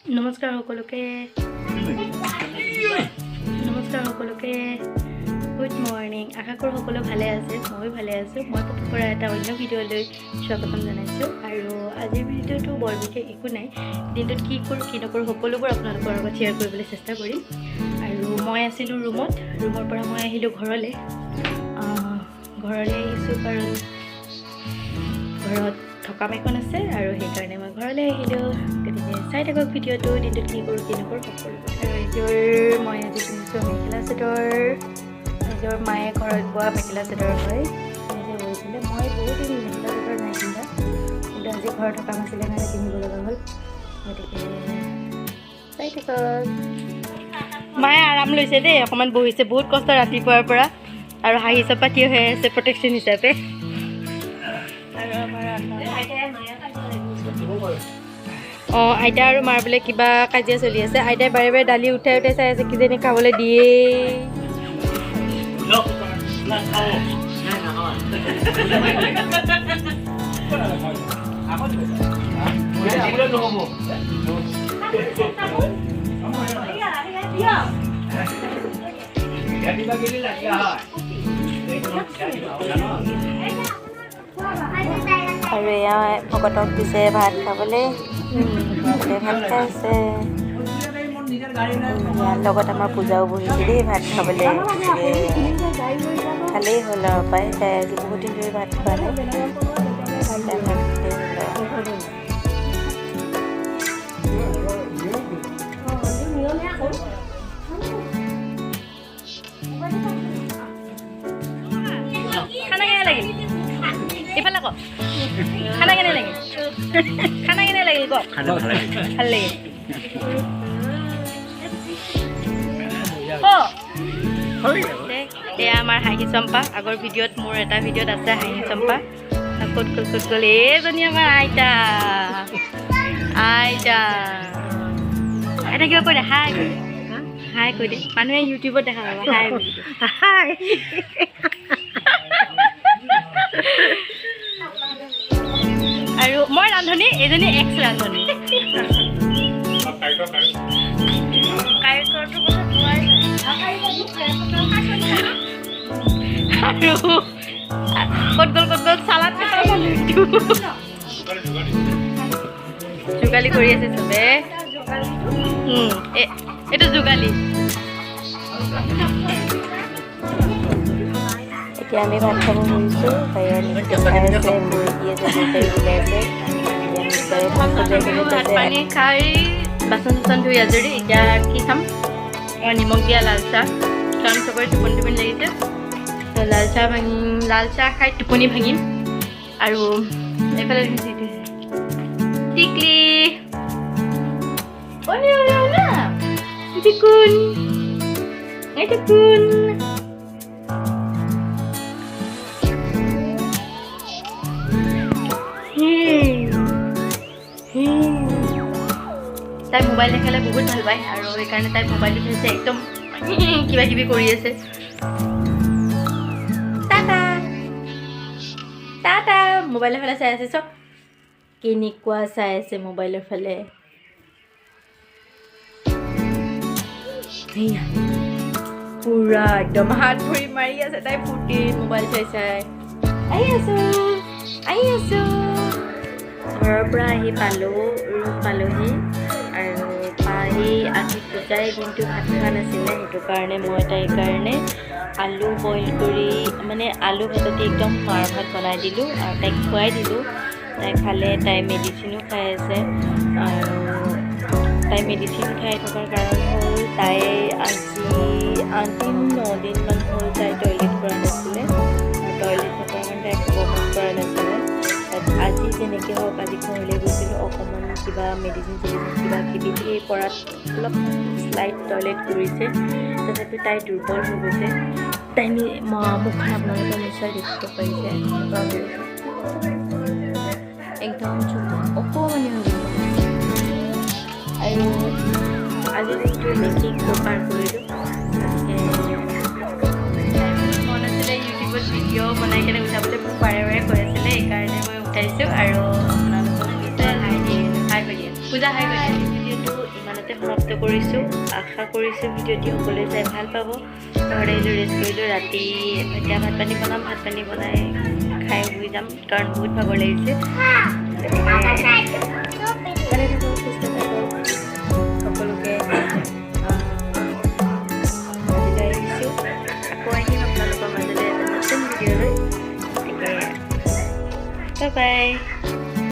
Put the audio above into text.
নমস্কাৰ সকলোকে good morning. আশা কৰোঁ সকলো ভালে আছে, ময়ো ভালে আছোঁ। মই পটক কৰা এটা অন্য ভিডিঅ'লৈ স্বাগতম জনাইছোঁ। আৰু আজিৰ ভিডিঅ'টো বৰ বিশেষ একো নাই, দিনটোত কি কৰোঁ কি নকৰোঁ সকলোবোৰ আপোনালোকৰ লগত শ্বেয়াৰ কৰিবলৈ চেষ্টা কৰিম। আৰু মই আছিলোঁ ৰুমৰ পৰা মই আহিলোঁ ঘৰলৈ আহিছোঁ কাৰণ ঘৰত সকাম এখন আছে আৰু সেইকাৰণে মই ঘৰলৈ আহিলোঁ। গতিকে চাই থাকক ভিডিঅ'টো, দিনটোত কি কৰোঁ কি নকৰোঁ সকলো কথা। আৰু মই আজি পিন্ধিছোঁ মেখেলা চাদৰ, নিজৰ মায়ে ঘৰত বোৱা মেখেলা চাদৰ হয়, নিজে বৈছিলে। মই বহুত দিন মেখেলা চাদৰ নাই পিন্ধা, কিন্তু আজি ঘৰত সকাম আছিলে কাৰণে পিন্ধিব লগা হ'ল। গতিকে চাই থাকক। মায়ে আৰাম লৈছে দেই, অকণমান বহিছে, বহুত কষ্ট ৰাতিপুৱাৰ পৰা, আৰু হাঁহি চাপাতি হৈ আছে প্ৰটেকশ্যন হিচাপে। আৰু আমাৰ আইতা আৰু মাৰ বোলে কিবা কাজিয়া চলি আছে। আইতাই বাৰে বাৰে দালি উঠাই চাই আছে, কিজানি খাবলৈ দিয়ে। আৰু এয়া ভকতক দিছে ভাত খাবলৈ, ভাত খাই আছে। ইয়াৰ লগত আমাৰ পূজাও বহিছে দেই ভাত খাবলৈ। ভালেই হ'ল আৰু পাই, তাই আজি বহুত দিন ধৰি ভাত খোৱা নাই। খানা কেনে লাগিল? ইফালে কওক, খানা কেনে লাগিল? খানা কেনে লাগিল কওক? ভাল লাগিল। এয়া আমাৰ হাঁহি চম্পা। আগৰ ভিডিঅ'ত মোৰ এটা ভিডিঅ'ত আছে হাঁহি চম্পা। ক'ত গ'ল এইজনী আমাৰ আইতা। এটা কিবা কৈ দে, হাই কৈ দে। মানুহে ইউটিউবত দেখা পাব হাই বুলি। আৰু মই ৰান্ধনী, এইজনী এক্স ৰান্ধনী। আৰু ক'ত গ'ল চালাড যোগালী কৰি আছে চবে। এইটো যোগালী। এতিয়া আমি ভাত খাব বহিছোঁ। ভাত পানী খাই বাচন চাচন ধুই আজৰি। এতিয়া কি খাম? নিমখ দিয়া লাল চাহ, কাৰণ চবৰে টোপনি লাগিছে। লাল চাহ খাই টোপনি ভাঙিম। আৰু এইফালে টিকলি তাই মোবাইল দেখালে বহুত ভাল পায়, আৰু সেইকাৰণে তাই মোবাইলটো থৈছে, একদম কিবা কিবি কৰি আছে। টাটা মোবাইলৰ ফালে চাই আছে, চব কেনেকুৱা চাই আছে মোবাইলৰ ফালে। পুৰা একদম হাত ভৰি মাৰি আছে তাই ফূৰ্তি, মোবাইল চাই। আহি আছো। ঘৰৰ পৰা আহি ৰুম পালোহি। আৰু আহি পূজাই দিনটো ভাত খোৱা নাছিলে, সেইটো কাৰণে মই তাইৰ কাৰণে আলু বইল কৰি, মানে আলু ভাজতি একদম মাৰ ভাত বনাই দিলোঁ আৰু তাইক খুৱাই দিলোঁ। তাই খালে, তাই মেডিচিনো খাই আছে। আৰু তাই মেডিচিন খাই থকাৰ কাৰণ হ'ল তাই আজি 8-9 দিনমান হ'ল তাই টয়লেট কৰা নাছিলে, আৰু টয়লেট নকৰা কাৰণে তাই খাব মন কৰা নাছিলে। আজি যেনেকৈ হওক, আজি ঘৰলৈ গৈছিলোঁ, অকণমান কিবা মেডিচিন কিবা কিবি সেই পৰাত অলপ শ্লাইট টয়লেট কৰিছে। তথাপি তাই দুৰ্বল হৈ গৈছে। তাই মুখখন আপোনালোকে নিশ্চয় দেখিব পাৰিছে, একদম অকণমানি হৈ গৈছে। আৰু আজি দিনটো মেথিক পাৰ কৰিলোঁ। মন আছিলে ইউটিউবত ভিডিঅ' বনাই কেনে উঠাবলৈ, মোক বাৰে বাৰে কৈ আছিলে, সেইকাৰণে মই উঠাইছোঁ। আৰু আপোনালোকক হাই কৰি দিয়ে, পূজা হাই কৰি দিয়ে। ভিডিঅ'টো ইমানতে সমাপ্ত কৰিছোঁ আশা কৰিছোঁ ভিডিঅ'টি সকলোৱে চাই ভাল পাব ঘৰতে আহিলোঁ ৰেষ্ট কৰিলোঁ ৰাতি এতিয়া ভাত পানী বনাম ভাত পানী বনাই খাই শুই যাম কাৰণ বহুত ভাগৰ লাগিছে ভালে থাকক সুস্থ থাকক সকলোকে আজিলৈ আহিছোঁ আকৌ আহিম আপোনালোকৰ মাজলৈ এটা নতুন ভিডিঅ'লৈ গতিকে বাই বাই